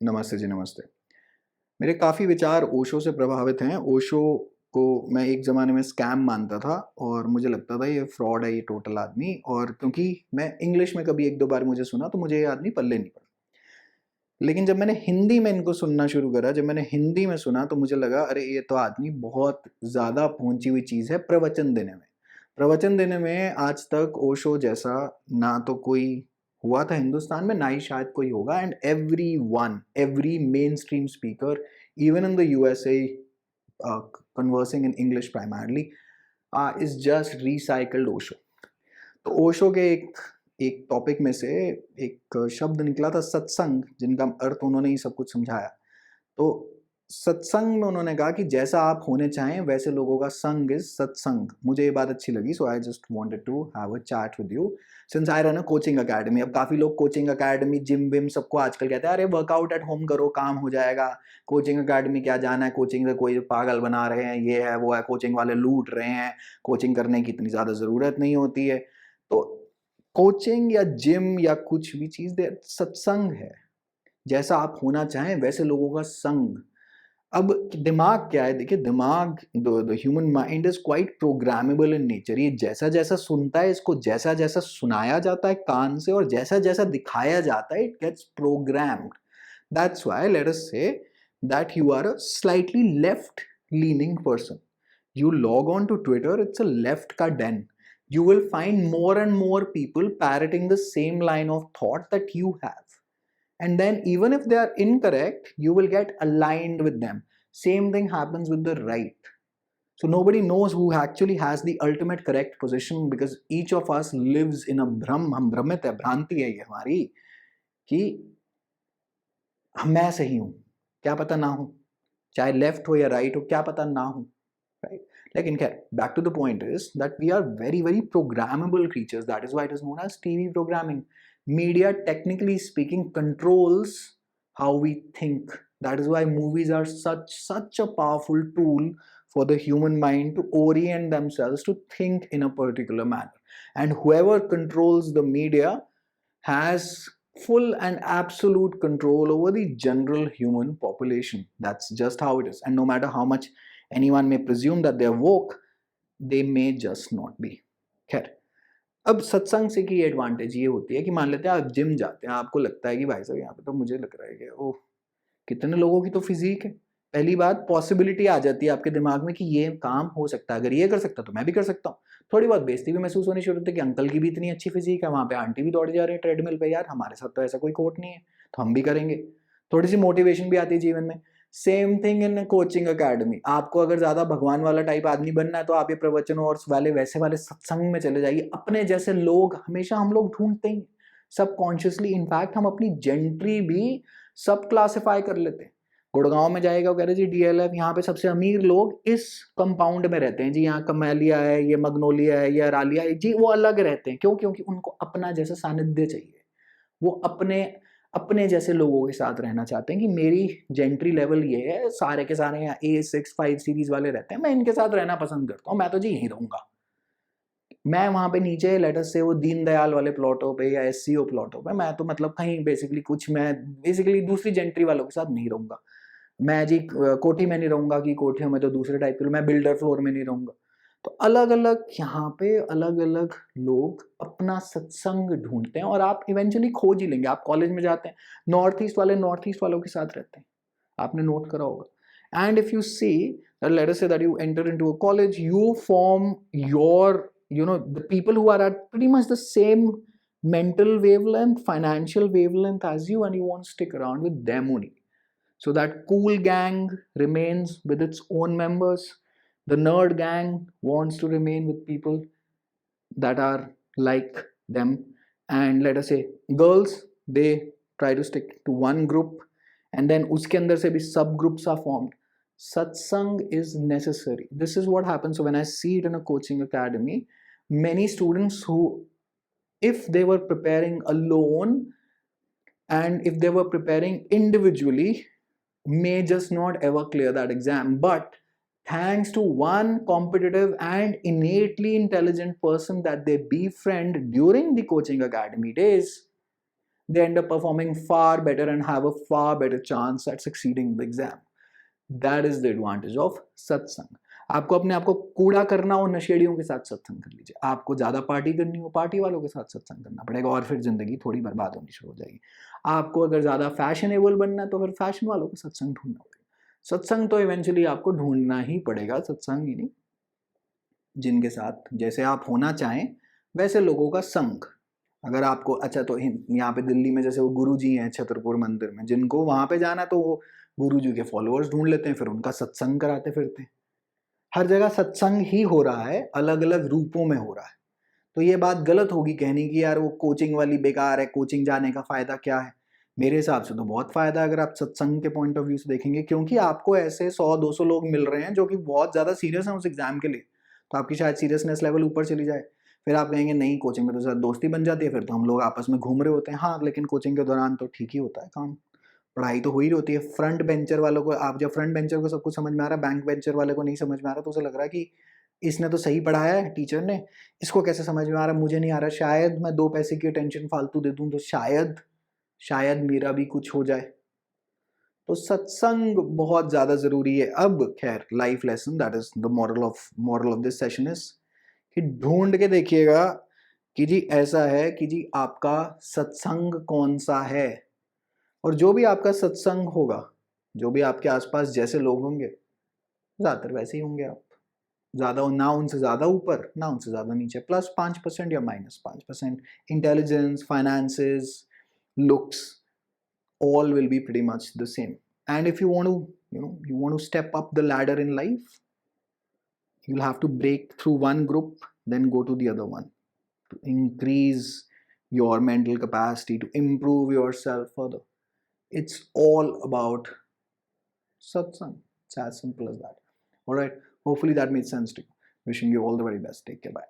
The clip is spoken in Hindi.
नमस्ते जी, नमस्ते। मेरे काफ़ी विचार ओशो से प्रभावित हैं। ओशो को मैं एक ज़माने में स्कैम मानता था और मुझे लगता था ये फ्रॉड है ये टोटल आदमी, और क्योंकि मैं इंग्लिश में कभी 1-2 बार मुझे सुना तो मुझे ये आदमी पल्ले नहीं पड़ा। लेकिन जब मैंने हिंदी में इनको सुनना शुरू करा, जब मैंने हिंदी में सुना तो मुझे लगा अरे ये तो आदमी बहुत ज़्यादा पहुँची हुई चीज़ है प्रवचन देने में। प्रवचन देने में आज तक ओशो जैसा ना तो कोई हुआ था हिंदुस्तान में, ना ही शायद कोई होगा। And everyone, every mainstream speaker even in the USA, conversing in English primarily, is just recycled Osho. तो ओशो के एक एक टॉपिक में से एक शब्द निकला था सत्संग, जिनका अर्थ उन्होंने ही सब कुछ समझाया। तो सत्संग में उन्होंने कहा कि जैसा आप होने चाहें वैसे लोगों का संग इज सत्संग। मुझे ये बात अच्छी लगी, so I just wanted to have a chat with you since I run a coaching academy. अब काफ़ी लोग कोचिंग अकेडमी, जिम विम सबको आजकल कहते हैं अरे वर्कआउट एट होम करो, काम हो जाएगा, कोचिंग अकेडमी क्या जाना है, कोचिंग से कोई पागल बना रहे हैं, ये है वो है, कोचिंग वाले लूट रहे हैं, कोचिंग करने की इतनी ज़्यादा ज़रूरत नहीं होती है। तो कोचिंग या जिम या कुछ भी चीज़ सत्संग है, जैसा आप होना चाहें वैसे लोगों का संग। अब दिमाग क्या है, देखिए दिमाग, the human mind is quite programmable in nature. ये जैसा जैसा सुनता है, इसको जैसा जैसा सुनाया जाता है कान से और जैसा जैसा दिखाया जाता है, it gets programmed. That's why let us say that you are a slightly left leaning person, you log on to Twitter, it's a left ka den. You will find more and more people parroting the same line of thought that you have. And then even if they are incorrect, you will get aligned with them. Same thing happens with the right. So nobody knows who actually has the ultimate correct position, because each of us lives in a भ्रम, हम भ्रमित है, भ्रांति है ये हमारी कि मैं सही हूँ, क्या पता ना हूँ, चाहे लेफ्ट हो या राइट हो, क्या पता ना हूँ, right? लेकिन खैर, back to the point is that we are very very programmable creatures. That is why it is known as TV programming. Media, technically speaking, controls how we think. That is why movies are such a powerful tool for the human mind to orient themselves to think in a particular manner. And whoever controls the media has full and absolute control over the general human population. That's just how it is. And no matter how much anyone may presume that they're woke, they may just not be. खैर, अब सत्संग से की एडवांटेज ये होती है कि मान लेते हैं आप जिम जाते हैं, आपको लगता है कि भाई साहब यहाँ पे तो मुझे लग रहा है कि ओह, कितने लोगों की तो फिजिक है। पहली बात, पॉसिबिलिटी आ जाती है आपके दिमाग में कि ये काम हो सकता है, अगर ये कर सकता तो मैं भी कर सकता हूँ। थोड़ी बहुत बेइज्जती भी महसूस होनी शुरू होती है कि अंकल की भी इतनी अच्छी फिजिक है, वहाँ पे आंटी भी दौड़ जा रहे हैं ट्रेडमिल पे, यार हमारे साथ तो ऐसा कोई कोट नहीं है, तो हम भी करेंगे। थोड़ी सी मोटिवेशन भी आती है जीवन में। Same thing in coaching academy. आपको अगर ज्यादा भगवान वाला टाइप आदमी बनना है तो आप ये प्रवचनों और वाले वैसे वाले सत्संग में चले जाइए। अपने जैसे लोग हमेशा हम लोग ढूंढते ही सबकॉन्शियसली। इनफैक्ट हम अपनी जेंट्री भी सब क्लासिफाई कर लेते हैं। गुड़गांव में जाएगा, वो कह रहे जी डीएलएफ, यहाँ पे सबसे अमीर लोग इस कंपाउंड में रहते हैं जी, यहाँ कमेलिया है, ये मग्नोलिया है, ये रालिया है जी, वो अलग रहते हैं। क्यों? क्योंकि उनको अपना जैसा सानिध्य चाहिए। वो अपने अपने जैसे लोगों के साथ रहना चाहते हैं कि मेरी जेंट्री लेवल ये है, सारे के सारे यहाँ A6-5 सीरीज वाले रहते हैं, मैं इनके साथ रहना पसंद करता हूँ, मैं तो जी यहीं रहूंगा। मैं वहां पे नीचे लेटस से वो दीनदयाल वाले प्लॉटों पे या SCO प्लॉटों पे, मैं तो मतलब कहीं बेसिकली कुछ, मैं बेसिकली दूसरी जेंट्री वालों के साथ नहीं रहूंगा। मैं जी कोठी में नहीं रहूंगा कि कोठियों में तो दूसरे टाइप के, मैं बिल्डर फ्लोर में नहीं रहूंगा। तो अलग अलग यहाँ पे अलग अलग लोग अपना सत्संग ढूंढते हैं और आप इवेंचुअली खोज ही लेंगे। आप कॉलेज में जाते हैं, नॉर्थ ईस्ट वाले नॉर्थ ईस्ट वालों के साथ रहते हैं, आपने नोट करा होगा। And if you see, let us say that you enter into a college, you form your, the people who are at pretty much the same mental wavelength, financial wavelength as you, and you want to stick around with them only. So that cool gang remains with its own members. The nerd gang wants to remain with people that are like them. And let us say girls, they try to stick to one group, and then uske andar se bhi sub groups are formed. Satsang is necessary. This is what happens. So when I see it in a coaching academy, many students who, if they were preparing alone and if they were preparing individually, may just not ever clear that exam. But thanks to one competitive and innately intelligent person that they befriend during the coaching academy days, they end up performing far better and have a far better chance at succeeding the exam. That is the advantage of सत्संग. आपको अपने आप को कूड़ा करना हो, नशेड़ियों के साथ सत्संग कर लीजिए. आपको ज़्यादा पार्टी करनी हो, पार्टी वालों के साथ सत्संग करना पड़ेगा और फिर ज़िंदगी थोड़ी बर्बाद होनी शुरू हो जाएगी. आपको अगर ज़्यादा फैशनेबल बनना है तो फिर फैशन वालों के सत्संग ढूंढना पड़ेगा. सत्संग तो इवेंचुअली आपको ढूंढना ही पड़ेगा, सत्संग ही नहीं, जिनके साथ जैसे आप होना चाहें वैसे लोगों का संग. अगर आपको अच्छा तो यहाँ पे दिल्ली में जैसे वो गुरु जी हैं छतरपुर मंदिर में, जिनको वहाँ पे जाना तो वो गुरु जी के फॉलोअर्स ढूंढ लेते हैं, फिर उनका सत्संग कराते फिरते हैं. हर जगह सत्संग ही हो रहा है, अलग अलग रूपों में हो रहा है. तो ये बात गलत होगी कहने की यार वो कोचिंग वाली बेकार है, कोचिंग जाने का फायदा क्या है. मेरे हिसाब से तो बहुत फायदा है अगर आप सत्संग के पॉइंट ऑफ व्यू से देखेंगे, क्योंकि आपको ऐसे 100-200 लोग मिल रहे हैं जो कि बहुत ज़्यादा सीरियस हैं उस एग्जाम के लिए. तो आपकी शायद सीरियसनेस लेवल ऊपर चली जाए. फिर आप कहेंगे नहीं कोचिंग में तो शायद दोस्ती बन जाती है, फिर तो हम लोग आपस में घूम रहे होते हैं. हाँ, लेकिन कोचिंग के दौरान तो ठीक ही होता है काम, पढ़ाई तो हो ही होती है. फ्रंट बेंचर वालों को, आप जब फ्रंट बेंचर को सब कुछ समझ में आ रहा है, बैक बेंचर वाले को नहीं समझ में आ रहा, तो उसे लग रहा है कि इसने तो सही पढ़ाया है टीचर ने, इसको कैसे समझ में आ रहा है, मुझे नहीं आ रहा, शायद मैं 2 पैसे की टेंशन फालतू दे दूं तो शायद मेरा भी कुछ हो जाए. तो सत्संग बहुत ज़्यादा ज़रूरी है. अब खैर life lesson, that is the moral of this session is कि ढूंढ के देखिएगा कि जी ऐसा है कि जी आपका सत्संग कौन सा है. और जो भी आपका सत्संग होगा, जो भी आपके आसपास जैसे लोग होंगे, ज़्यादातर वैसे ही होंगे आप. ज़्यादा ना उनसे ज़्यादा ऊपर ना उनसे ज़्यादा नीचे, +5% या -5%. Intelligence, finances, looks, all will be pretty much the same. And if you want to step up the ladder in life, you'll have to break through one group, then go to the other one to increase your mental capacity, to improve yourself further. It's all about satsang. It's as simple as that. All right. Hopefully that made sense to you. Wishing you all the very best. Take care. Bye.